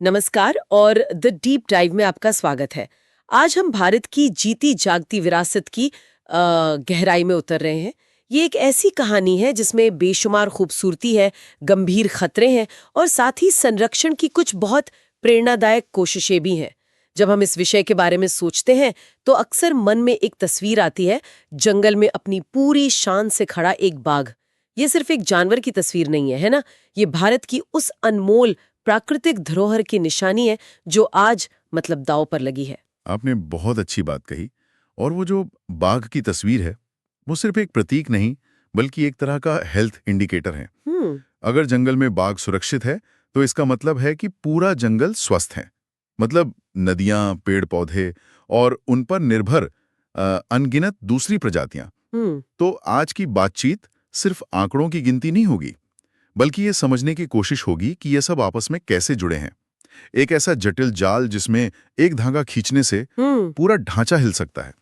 नमस्कार और the deep dive में आपका स्वागत है। आज हम भारत की जीती जागती विरासत की गहराई में उतर रहे हैं। ये एक ऐसी कहानी है जिसमें बेशुमार खूबसूरती है, गंभीर खतरे हैं और साथ ही संरक्षण की कुछ बहुत प्रेरणादायक कोशिशें भी हैं। जब हम इस विषय के बारे में सोचते हैं तो अक्सर मन में एक तस्वीर आती है, जंगल में अपनी पूरी शान से खड़ा एक बाघ। ये सिर्फ एक जानवर की तस्वीर नहीं है ना? ये भारत की उस अनमोल प्राकृतिक धरोहर की निशानी है जो आज मतलब दांव पर लगी है। आपने बहुत अच्छी बात कही। और वो जो बाघ की तस्वीर है, वो सिर्फ एक प्रतीक नहीं, बल्कि एक तरह का हेल्थ इंडिकेटर है। हम्म। अगर जंगल में बाघ सुरक्षित है, तो इसका मतलब है कि पूरा जंगल स्वस्थ है। मतलब नदियां, पेड़ पौधे और उन पर निर्भर अनगिनत दूसरी प्रजातियां। हम्म। तो आज की बातचीत सिर्फ आंकड़ों की गिनती नहीं होगी, बल्कि ये समझने की कोशिश होगी कि ये सब आपस में कैसे जुड़े हैं। एक ऐसा जटिल जाल जिसमें एक धागा खींचने से हम्म। पूरा ढांचा हिल सकता है।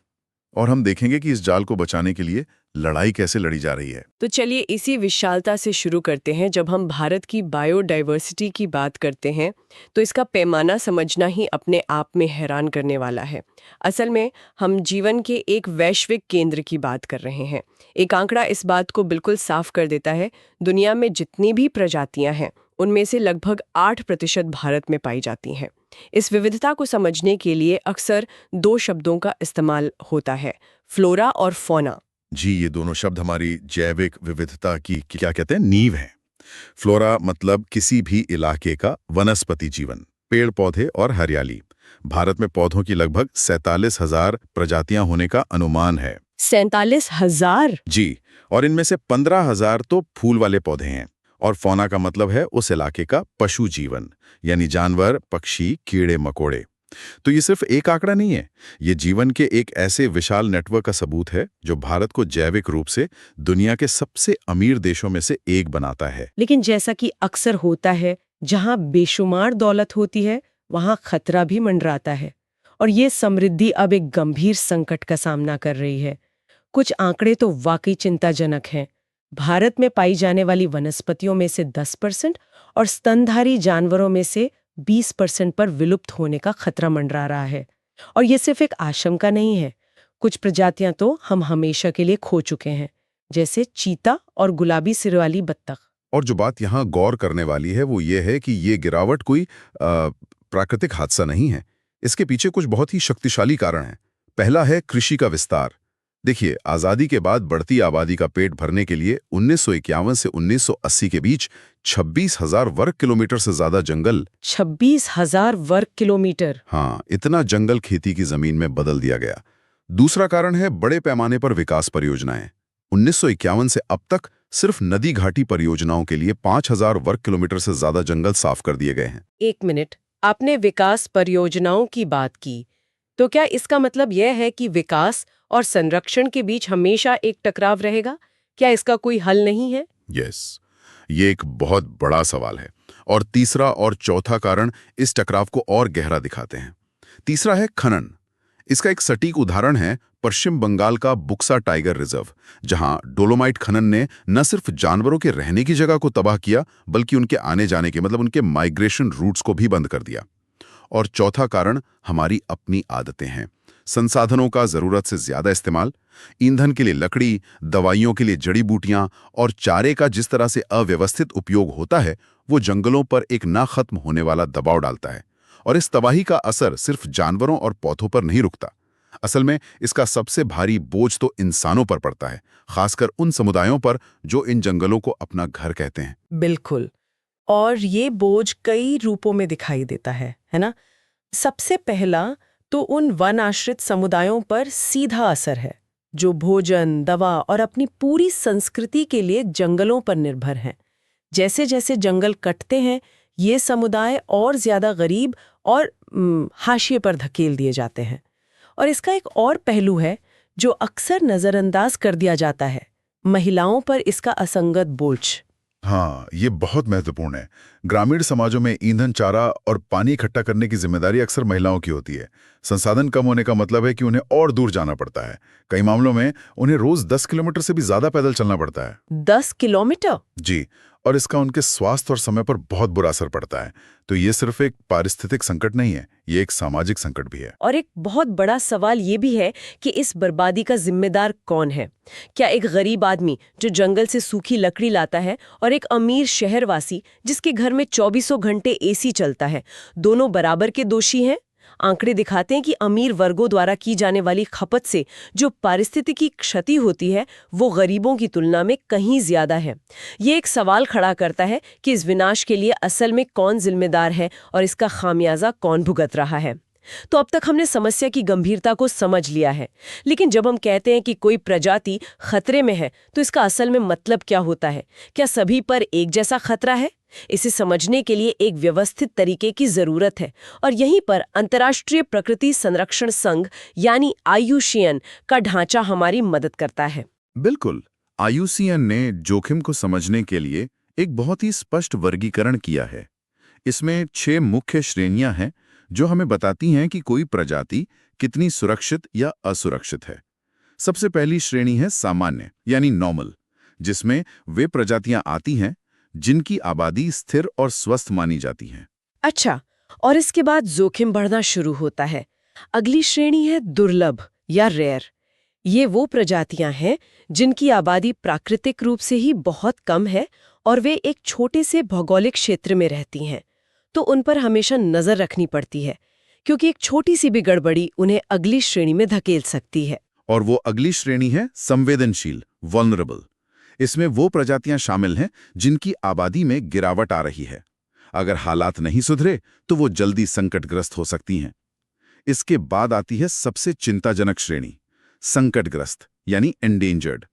और हम देखेंगे कि इस जाल को बचाने के लिए लड़ाई कैसे लड़ी जा रही है। तो चलिए इसी विशालता से शुरू करते हैं। जब हम भारत की बायोडाइवर्सिटी की बात करते हैं तो इसका पैमाना समझना ही अपने आप में हैरान करने वाला है। असल में हम जीवन के एक वैश्विक केंद्र की बात कर रहे हैं। एक आंकड़ा इस बात को बिल्कुल साफ कर देता है। दुनिया में जितनी भी प्रजातियां हैं उनमें से लगभग 8% भारत में पाई जाती हैं। इस विविधता को समझने के लिए अक्सर दो शब्दों का इस्तेमाल होता है, फ्लोरा और फौना। जी, ये दोनों शब्द हमारी जैविक विविधता की क्या कहते हैं, नींव है। फ्लोरा मतलब किसी भी इलाके का वनस्पति जीवन, पेड़ पौधे और हरियाली। भारत में पौधों की लगभग 47,000 प्रजातियां होने का अनुमान है। 47,000? जी, और इनमें से 15,000 तो फूल वाले पौधे हैं। और फौना का मतलब है उस इलाके का पशु जीवन, यानी जानवर, पक्षी, कीड़े मकोड़े। तो ये सिर्फ एक आंकड़ा नहीं है, ये जीवन के एक ऐसे विशाल नेटवर्क का सबूत है जो भारत को जैविक रूप से दुनिया के सबसे अमीर देशों में से एक बनाता है। लेकिन जैसा कि अक्सर होता है, जहां बेशुमार दौलत होती है वहां खतरा भी मंडराता है। और ये समृद्धि अब एक गंभीर संकट का सामना कर रही है। कुछ आंकड़े तो वाकई चिंताजनक हैं। भारत में पाई जाने वाली वनस्पतियों में से 10% और स्तनधारी जानवरों में से 20% पर विलुप्त होने का खतरा मंडरा रहा है। और ये सिर्फ एक आशंका नहीं है। कुछ प्रजातियां तो हम हमेशा के लिए खो चुके हैं, जैसे चीता और गुलाबी सिर वाली बत्तख। और जो बात यहाँ गौर करने वाली है वो ये है कि ये गिरावट कोई प्राकृतिक हादसा नहीं है। इसके पीछे कुछ बहुत ही शक्तिशाली कारण हैं। पहला है कृषि का विस्तार। देखिए, आज़ादी के बाद बढ़ती आबादी का पेट भरने के लिए 1951 से 1980 के बीच 26,000 वर्ग किलोमीटर से ज्यादा जंगल। 26,000 वर्ग किलोमीटर? हाँ, इतना जंगल खेती की जमीन में बदल दिया गया। दूसरा कारण है बड़े पैमाने पर विकास परियोजनाएं। 1951 से अब तक सिर्फ नदी घाटी परियोजनाओं के लिए 5,000 वर्ग किलोमीटर से ज्यादा जंगल साफ कर दिए गए हैं। एक मिनट, आपने विकास परियोजनाओं की बात की, तो क्या इसका मतलब यह है कि विकास और संरक्षण के बीच हमेशा एक टकराव रहेगा? क्या इसका कोई हल नहीं है? यस, ये एक बहुत बड़ा सवाल है। और तीसरा और चौथा कारण इस टकराव को और गहरा दिखाते हैं। तीसरा है खनन। इसका एक सटीक उदाहरण है पश्चिम बंगाल का बुक्सा टाइगर रिजर्व, जहां डोलोमाइट खनन ने न सिर्फ जानवरों के रहने की जगह को तबाह किया, बल्कि उनके आने जाने के मतलब उनके माइग्रेशन रूट्स को भी बंद कर दिया। और चौथा कारण हमारी अपनी आदतें हैं। संसाधनों का जरूरत से ज्यादा इस्तेमाल, ईंधन के लिए लकड़ी, दवाइयों के लिए जड़ी बूटियां और चारे का जिस तरह से अव्यवस्थित उपयोग होता है, वो जंगलों पर एक ना खत्म होने वाला दबाव डालता है। और इस तबाही का असर सिर्फ जानवरों और पौधों पर नहीं रुकता। असल में इसका सबसे भारी बोझ तो इंसानों पर पड़ता है, खासकर उन समुदायों पर जो इन जंगलों को अपना घर कहते हैं। बिल्कुल। और ये बोझ कई रूपों में दिखाई देता है ना? सबसे पहला तो उन वन आश्रित समुदायों पर सीधा असर है, जो भोजन, दवा और अपनी पूरी संस्कृति के लिए जंगलों पर निर्भर हैं। जैसे जैसे जंगल कटते हैं, ये समुदाय और ज्यादा गरीब और हाशिए पर धकेल दिए जाते हैं। और इसका एक और पहलू है जो अक्सर नजरअंदाज कर दिया जाता है, महिलाओं पर इसका असंगत बोझ। हाँ, ये बहुत महत्वपूर्ण है। ग्रामीण समाजों में ईंधन, चारा और पानी इकट्ठा करने की जिम्मेदारी अक्सर महिलाओं की होती है। संसाधन कम होने का मतलब है कि उन्हें और दूर जाना पड़ता है। कई मामलों में उन्हें रोज 10 किलोमीटर से भी ज्यादा पैदल चलना पड़ता है। 10 किलोमीटर? जी, और इसका उनके स्वास्थ्य और समय पर बहुत बुरा असर पड़ता है। तो ये सिर्फ एक पारिस्थितिक संकट नहीं है, ये एक सामाजिक संकट भी है। और एक बहुत बड़ा सवाल ये भी है कि इस बर्बादी का जिम्मेदार कौन है? क्या एक गरीब आदमी जो जंगल से सूखी लकड़ी लाता है और एक अमीर शहरवासी जिसके घर में 24 घंटे एसी चलता है, दोनों बराबर के दोषी हैं? आंकड़े दिखाते हैं कि अमीर वर्गों द्वारा की जाने वाली खपत से जो पारिस्थितिकी क्षति होती है वो गरीबों की तुलना में कहीं ज्यादा है। ये एक सवाल खड़ा करता है कि इस विनाश के लिए असल में कौन जिम्मेदार है और इसका खामियाजा कौन भुगत रहा है। तो अब तक हमने समस्या की गंभीरता को समझ लिया है, लेकिन जब हम कहते हैं कि कोई प्रजाति खतरे में है तो इसका असल में मतलब क्या होता है? क्या सभी पर एक जैसा खतरा है? इसे समझने के लिए एक व्यवस्थित तरीके की जरूरत है और यहीं पर अंतर्राष्ट्रीय प्रकृति संरक्षण संघ यानी IUCN का ढांचा हमारी मदद करता है। बिल्कुल, IUCN ने जोखिम को समझने के लिए एक बहुत ही स्पष्ट वर्गीकरण किया है। इसमें 6 मुख्य श्रेणियां हैं जो हमें बताती हैं कि कोई प्रजाति कितनी सुरक्षित या असुरक्षित है। सबसे पहली श्रेणी है सामान्य यानी नॉर्मल, जिसमें वे प्रजातियां आती हैं जिनकी आबादी स्थिर और स्वस्थ मानी जाती है। अच्छा, और इसके बाद जोखिम बढ़ना शुरू होता है। अगली श्रेणी है दुर्लभ या रेयर। ये वो प्रजातियां हैं जिनकी आबादी प्राकृतिक रूप से ही बहुत कम है और वे एक छोटे से भौगोलिक क्षेत्र में रहती हैं, तो उन पर हमेशा नजर रखनी पड़ती है क्योंकि एक छोटी सी भी गड़बड़ी उन्हें अगली श्रेणी में धकेल सकती है। और वो अगली श्रेणी है संवेदनशील, वल्नरेबल। इसमें वो प्रजातियां शामिल हैं जिनकी आबादी में गिरावट आ रही है। अगर हालात नहीं सुधरे तो वो जल्दी संकटग्रस्त हो सकती हैं। इसके बाद आती है सबसे चिंताजनक श्रेणी, संकटग्रस्त यानी एंडेंजर्ड।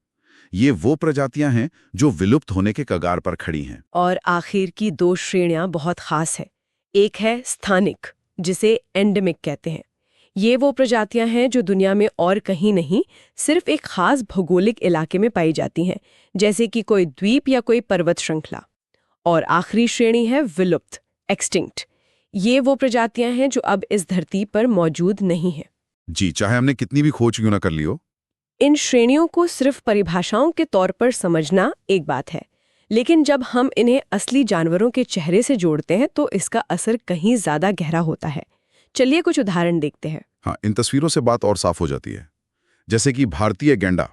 ये वो प्रजातियां हैं जो विलुप्त होने के कगार पर खड़ी हैं। और आखिर की 2 श्रेणियां बहुत खास है। एक है स्थानिक, जिसे एंडेमिक कहते हैं। ये वो प्रजातियां हैं जो दुनिया में और कहीं नहीं, सिर्फ एक खास भौगोलिक इलाके में पाई जाती हैं, जैसे कि कोई द्वीप या कोई पर्वत श्रृंखला। और आखिरी श्रेणी है विलुप्त, एक्सटिंक्ट। ये वो प्रजातियां हैं जो अब इस धरती पर मौजूद नहीं हैं। जी, चाहे हमने कितनी भी खोज क्यों ना कर ली हो। इन श्रेणियों को सिर्फ परिभाषाओं के तौर पर समझना एक बात है, लेकिन जब हम इन्हें असली जानवरों के चेहरे से जोड़ते हैं तो इसका असर कहीं ज्यादा गहरा होता है। चलिए कुछ उदाहरण देखते हैं। हाँ, इन तस्वीरों से बात और साफ हो जाती है। जैसे कि भारतीय गैंडा,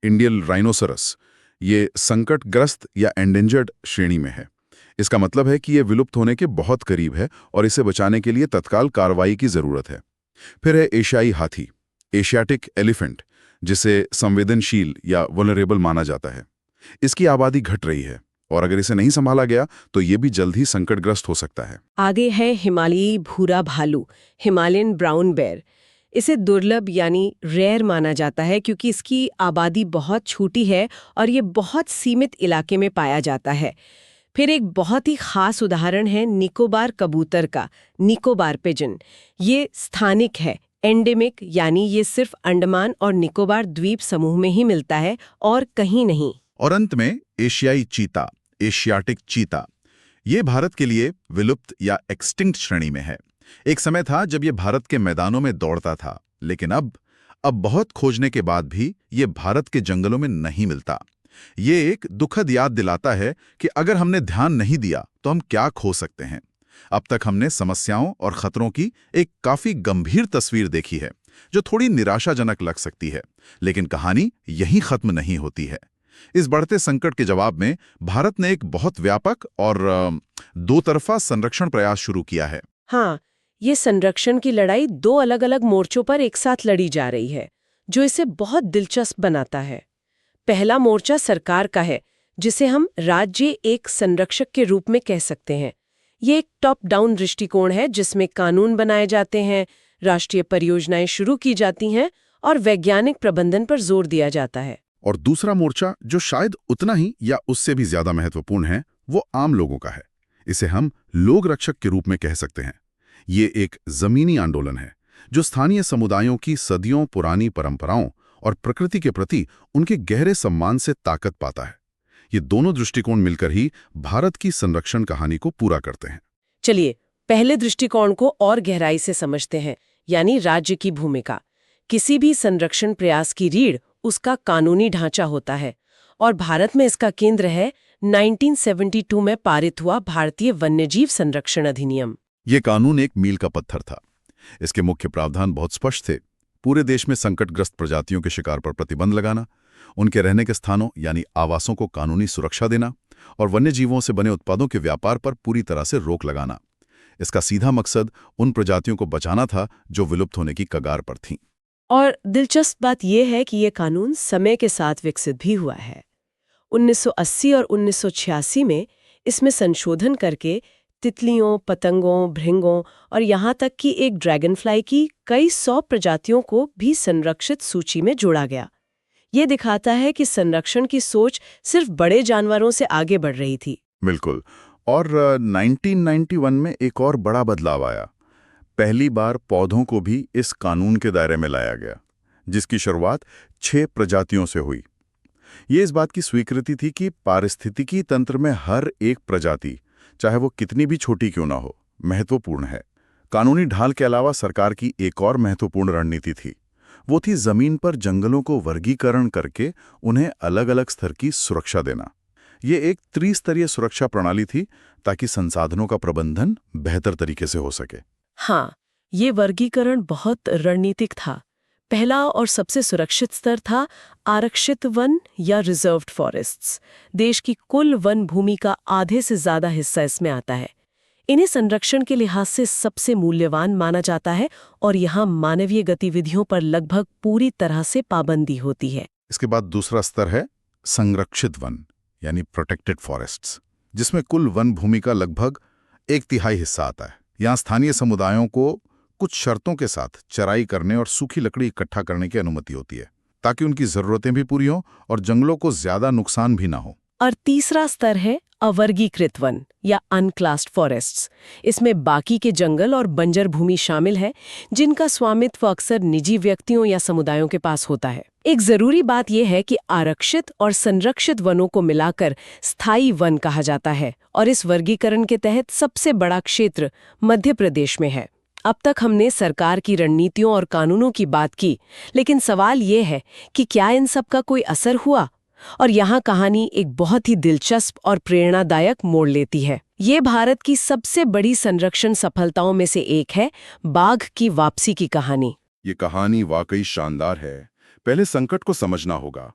इंडियन राइनोसरस, ये संकटग्रस्त या एंडेंजर्ड श्रेणी में है। इसका मतलब है कि ये विलुप्त होने के बहुत करीब है और इसे बचाने के लिए तत्काल कार्रवाई की जरूरत है। फिर है एशियाई हाथी, एशियाटिक एलिफेंट, जिसे संवेदनशील या वल्नरेबल माना जाता है। इसकी आबादी घट रही है और अगर इसे नहीं संभाला गया तो ये भी जल्द ही संकटग्रस्त हो सकता है। आगे है हिमालयी भूरा भालू, हिमालयन ब्राउन बेयर। इसे दुर्लभ यानी रेयर माना जाता है क्योंकि इसकी आबादी बहुत छोटी है और ये बहुत सीमित इलाके में पाया जाता है। फिर एक बहुत ही खास उदाहरण है निकोबार कबूतर का, निकोबार पिजन। ये स्थानिक है, एंडेमिक यानी ये सिर्फ अंडमान और निकोबार द्वीप समूह में ही मिलता है और कहीं नहीं। और अंत में एशियाई चीता, एशियाटिक चीता। ये भारत के लिए विलुप्त या एक्सटिंक्ट श्रेणी में है। एक समय था जब ये भारत के मैदानों में दौड़ता था, लेकिन अब बहुत खोजने के बाद भी ये भारत के जंगलों में नहीं मिलता। ये एक दुखद याद दिलाता है कि अगर हमने ध्यान नहीं दिया तो हम क्या खो सकते हैं। अब तक हमने समस्याओं और खतरों की एक काफी गंभीर तस्वीर देखी है, जो थोड़ी निराशाजनक लग सकती है, लेकिन कहानी यहीं खत्म नहीं होती है। इस बढ़ते संकट के जवाब में भारत ने एक बहुत व्यापक और दो तरफा संरक्षण प्रयास शुरू किया है। हाँ, ये संरक्षण की लड़ाई 2 अलग-अलग मोर्चों पर एक साथ लड़ी जा रही है, जो इसे बहुत दिलचस्प बनाता है। पहला मोर्चा सरकार का है, जिसे हम राज्य एक संरक्षक के रूप में कह सकते हैं। ये एक टॉप डाउन दृष्टिकोण है जिसमें कानून बनाए जाते हैं, राष्ट्रीय परियोजनाएं शुरू की जाती हैं और वैज्ञानिक प्रबंधन पर जोर दिया जाता है। और दूसरा मोर्चा, जो शायद उतना ही या उससे भी ज्यादा महत्वपूर्ण है, वो आम लोगों का है। इसे हम लोक रक्षक के रूप में कह सकते हैं। ये एक जमीनी आंदोलन है जो स्थानीय समुदायों की सदियों पुरानी परंपराओं और प्रकृति के प्रति उनके गहरे सम्मान से ताकत पाता है। ये दोनों दृष्टिकोण मिलकर ही भारत की संरक्षण कहानी को पूरा करते हैं। चलिए पहले दृष्टिकोण को और गहराई से समझते हैं, यानी राज्य की भूमिका। किसी भी संरक्षण प्रयास की रीढ़ उसका कानूनी ढांचा होता है और भारत में इसका केंद्र है 1972 में पारित हुआ भारतीय वन्यजीव संरक्षण अधिनियम। ये कानून एक मील का पत्थर था। इसके मुख्य प्रावधान बहुत स्पष्ट थे। पूरे देश में संकटग्रस्त प्रजातियों के शिकार पर प्रतिबंध लगाना, उनके रहने के स्थानों यानी आवासों को कानूनी सुरक्षा देना और वन्यजीवों से बने उत्पादों के व्यापार पर पूरी तरह से रोक लगाना। इसका सीधा मकसद उन प्रजातियों को बचाना था जो विलुप्त होने की कगार पर थीं। और दिलचस्प बात यह है कि ये कानून समय के साथ विकसित भी हुआ है। 1980 और 1986 में इसमें संशोधन करके तितलियों, पतंगों, भृंगों और यहाँ तक कि एक ड्रैगनफ्लाई की कई 100 प्रजातियों को भी संरक्षित सूची में जोड़ा गया। ये दिखाता है कि संरक्षण की सोच सिर्फ बड़े जानवरों से आगे बढ़ रही थी। बिल्कुल। और 1991 में एक और बड़ा बदलाव आया। पहली बार पौधों को भी इस कानून के दायरे में लाया गया, जिसकी शुरुआत 6 प्रजातियों से हुई। ये इस बात की स्वीकृति थी कि पारिस्थितिकी तंत्र में हर एक प्रजाति, चाहे वो कितनी भी छोटी क्यों ना हो, महत्वपूर्ण है। कानूनी ढाल के अलावा सरकार की एक और महत्वपूर्ण रणनीति थी। वो थी जमीन पर जंगलों को वर्गीकरण करके उन्हें अलग अलग स्तर की सुरक्षा देना। ये एक त्रिस्तरीय सुरक्षा प्रणाली थी ताकि संसाधनों का प्रबंधन बेहतर तरीके से हो सके। हाँ, ये वर्गीकरण बहुत रणनीतिक था। पहला और सबसे सुरक्षित स्तर था आरक्षित वन या रिजर्व्ड फॉरेस्ट्स। देश की कुल वन भूमि का आधे से ज्यादा हिस्सा इसमें आता है। इन्हें संरक्षण के लिहाज से सबसे मूल्यवान माना जाता है और यहाँ मानवीय गतिविधियों पर लगभग पूरी तरह से पाबंदी होती है। इसके बाद दूसरा स्तर है संरक्षित वन यानी प्रोटेक्टेड फॉरेस्ट्स, जिसमें कुल वन भूमि का लगभग 1/3 हिस्सा आता है। यहाँ स्थानीय समुदायों को कुछ शर्तों के साथ चराई करने और सूखी लकड़ी इकट्ठा करने की अनुमति होती है, ताकि उनकी जरूरतें भी पूरी हों और जंगलों को ज्यादा नुकसान भी ना हो। और तीसरा स्तर है अवर्गीकृत वन या अनक्लास्ड फॉरेस्ट्स। इसमें बाकी के जंगल और बंजर भूमि शामिल है, जिनका स्वामित्व अक्सर निजी व्यक्तियों या समुदायों के पास होता है। एक जरूरी बात यह है कि आरक्षित और संरक्षित वनों को मिलाकर स्थायी वन कहा जाता है और इस वर्गीकरण के तहत सबसे बड़ा क्षेत्र मध्य प्रदेश में है। अब तक हमने सरकार की रणनीतियों और कानूनों की बात की, लेकिन सवाल ये है कि क्या इन सब का कोई असर हुआ? और यहाँ कहानी एक बहुत ही दिलचस्प और प्रेरणादायक मोड़ लेती है। ये भारत की सबसे बड़ी संरक्षण सफलताओं में से एक है, बाघ की वापसी की कहानी। ये कहानी वाकई शानदार है। पहले संकट को समझना होगा।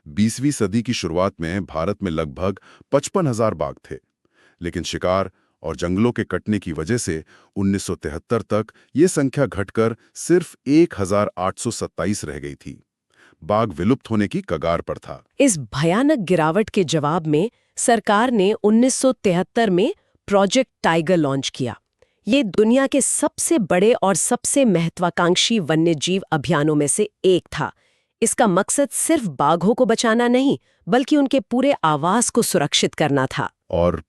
20वीं सदी की शुरुआत में भारत में लगभग 55,000 बाघ थे, लेकिन शिकार और जंगलों के कटने की वजह से 1973 तक ये संख्या घटकर सिर्फ 1,827 रह गई थी। बाघ विलुप्त होने की कगार पर था। इस भयानक गिरावट के जवाब में सरकार ने 1973 में प्रोजेक्ट टाइगर लॉन्च किया। ये दुनिया के सबसे बड़े और सबसे महत्वाकांक्षी वन्यजीव अभियानों में से एक था। इसका मकसद सिर्फ बाघों को बचाना नहीं, बल्कि उनके पूरे आवास को सुरक्षित करना था। और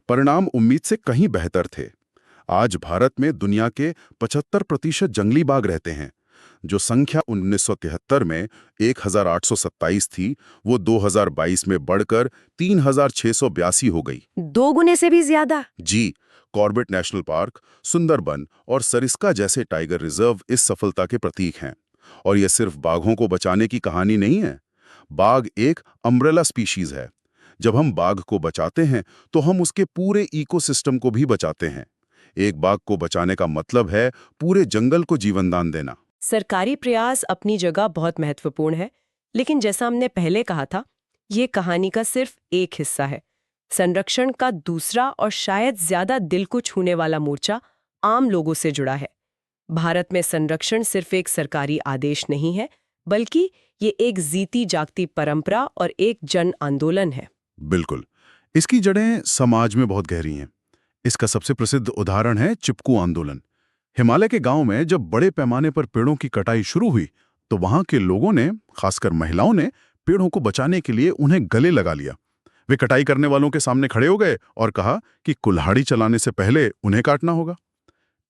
परिणाम उम्मीद से कहीं बेहतर थे। आज भारत में दुनिया के 75% जंगली बाघ रहते हैं। जो संख्या 1973 में 1,827 थी, वो 2022 में बढ़कर 3,682 हो गई। 2 गुने से भी ज्यादा। जी, कॉर्बेट नेशनल पार्क, सुंदरबन और सरिस्का जैसे टाइगर रिजर्व इस सफलता के प्रतीक हैं। और यह सिर्फ बाघों को बचाने की कहानी नहीं है। बाघ एक अम्ब्रेला स्पीशीज है। जब हम बाघ को बचाते हैं तो हम उसके पूरे इकोसिस्टम को भी बचाते हैं। एक बाघ को बचाने का मतलब है पूरे जंगल को जीवनदान देना। सरकारी प्रयास अपनी जगह बहुत महत्वपूर्ण है, लेकिन जैसा हमने पहले कहा था, ये कहानी का सिर्फ एक हिस्सा है। संरक्षण का दूसरा और शायद ज्यादा दिल को छूने वाला मोर्चा आम लोगों से जुड़ा है। भारत में संरक्षण सिर्फ एक सरकारी आदेश नहीं है, बल्कि ये एक जीती जागती परंपरा और एक जन आंदोलन है। बिल्कुल, इसकी जड़ें समाज में बहुत गहरी हैं। इसका सबसे प्रसिद्ध उदाहरण है चिपकू आंदोलन। हिमालय के गांव में जब बड़े पैमाने पर पेड़ों की कटाई शुरू हुई, तो वहां के लोगों ने, खासकर महिलाओं ने, पेड़ों को बचाने के लिए उन्हें गले लगा लिया। वे कटाई करने वालों के सामने खड़े हो गए और कहा कि कुल्हाड़ी चलाने से पहले उन्हें काटना होगा।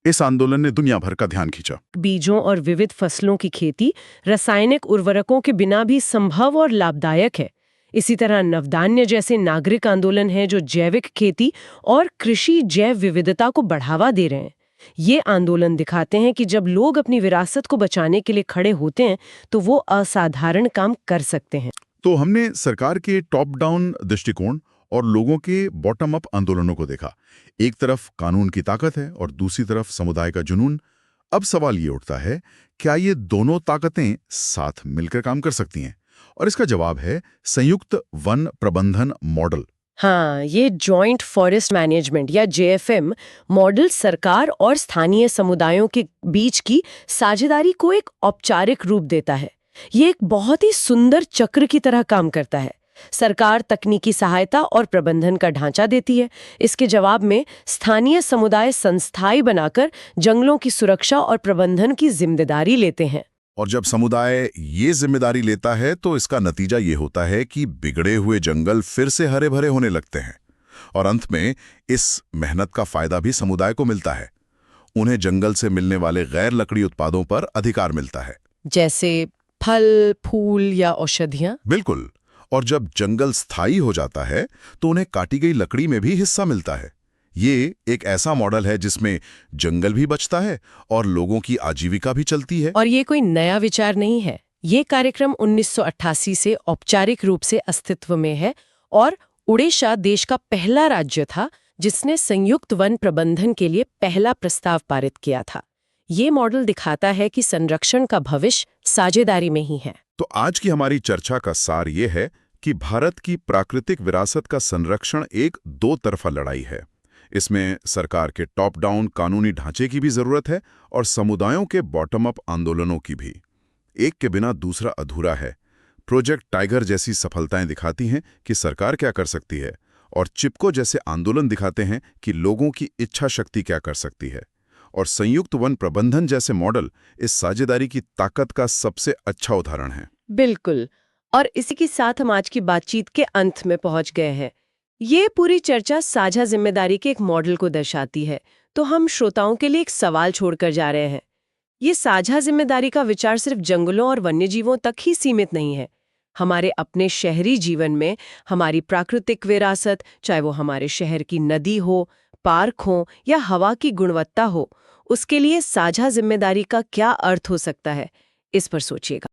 इस आंदोलन ने दुनिया भर का ध्यान खींचा। बीजों और विविध फसलों की खेती रासायनिक उर्वरकों के बिना भी संभव और लाभदायक है। इसी तरह नवधान्य जैसे नागरिक आंदोलन है जो जैविक खेती और कृषि जैव विविधता को बढ़ावा दे रहे हैं। ये आंदोलन दिखाते हैं कि जब लोग अपनी विरासत को बचाने के लिए खड़े होते हैं तो वो असाधारण काम कर सकते हैं। तो हमने सरकार के टॉप डाउन दृष्टिकोण और लोगों के बॉटम अप आंदोलनों को देखा। एक तरफ कानून की ताकत है और दूसरी तरफ समुदाय का जुनून। अब सवाल ये उठता है, क्या ये दोनों ताकतें साथ मिलकर काम कर सकती हैं? और इसका जवाब है संयुक्त वन प्रबंधन मॉडल। हाँ, ये जॉइंट फॉरेस्ट मैनेजमेंट या जेएफएम मॉडल सरकार और स्थानीय समुदायों के बीच की साझेदारी को एक औपचारिक रूप देता है। ये एक बहुत ही सुंदर चक्र की तरह काम करता है। सरकार तकनीकी सहायता और प्रबंधन का ढांचा देती है। इसके जवाब में स्थानीय समुदाय संस्थाएं बनाकर जंगलों की सुरक्षा और प्रबंधन की जिम्मेदारी लेते हैं। और जब समुदाय ये जिम्मेदारी लेता है तो इसका नतीजा ये होता है कि बिगड़े हुए जंगल फिर से हरे भरे होने लगते हैं। और अंत में इस मेहनत का फायदा भी समुदाय को मिलता है। उन्हें जंगल से मिलने वाले गैर लकड़ी उत्पादों पर अधिकार मिलता है, जैसे फल, फूल या औषधियां। बिल्कुल। और जब जंगल स्थायी हो जाता है तो उन्हें काटी गई लकड़ी में भी हिस्सा मिलता है। ये एक ऐसा मॉडल है जिसमें जंगल भी बचता है और लोगों की आजीविका भी चलती है। और ये कोई नया विचार नहीं है। ये कार्यक्रम 1988 से औपचारिक रूप से अस्तित्व में है और उड़ीसा देश का पहला राज्य था जिसने संयुक्त वन प्रबंधन के लिए पहला प्रस्ताव पारित किया था। ये मॉडल दिखाता है कि संरक्षण का भविष्य साझेदारी में ही है। तो आज की हमारी चर्चा का सार ये है कि भारत की प्राकृतिक विरासत का संरक्षण एक दो तरफा लड़ाई है। इसमें सरकार के टॉप डाउन कानूनी ढांचे की भी जरूरत है और समुदायों के बॉटम अप आंदोलनों की भी। एक के बिना दूसरा अधूरा है। प्रोजेक्ट टाइगर जैसी सफलताएं दिखाती हैं कि सरकार क्या कर सकती है, और चिपको जैसे आंदोलन दिखाते हैं कि लोगों की इच्छा शक्ति क्या कर सकती है। और संयुक्त वन प्रबंधन जैसे मॉडल इस साझेदारी की ताकत का सबसे अच्छा उदाहरण है। बिल्कुल। और इसी के साथ हम आज की बातचीत के अंत में पहुंच गए हैं। ये पूरी चर्चा साझा जिम्मेदारी के एक मॉडल को दर्शाती है। तो हम श्रोताओं के लिए एक सवाल छोड़कर जा रहे हैं। ये साझा जिम्मेदारी का विचार सिर्फ जंगलों और वन्यजीवों तक ही सीमित नहीं है। हमारे अपने शहरी जीवन में हमारी प्राकृतिक विरासत, चाहे वो हमारे शहर की नदी हो, पार्क हो या हवा की गुणवत्ता हो, उसके लिए साझा जिम्मेदारी का क्या अर्थ हो सकता है, इस पर सोचिएगा।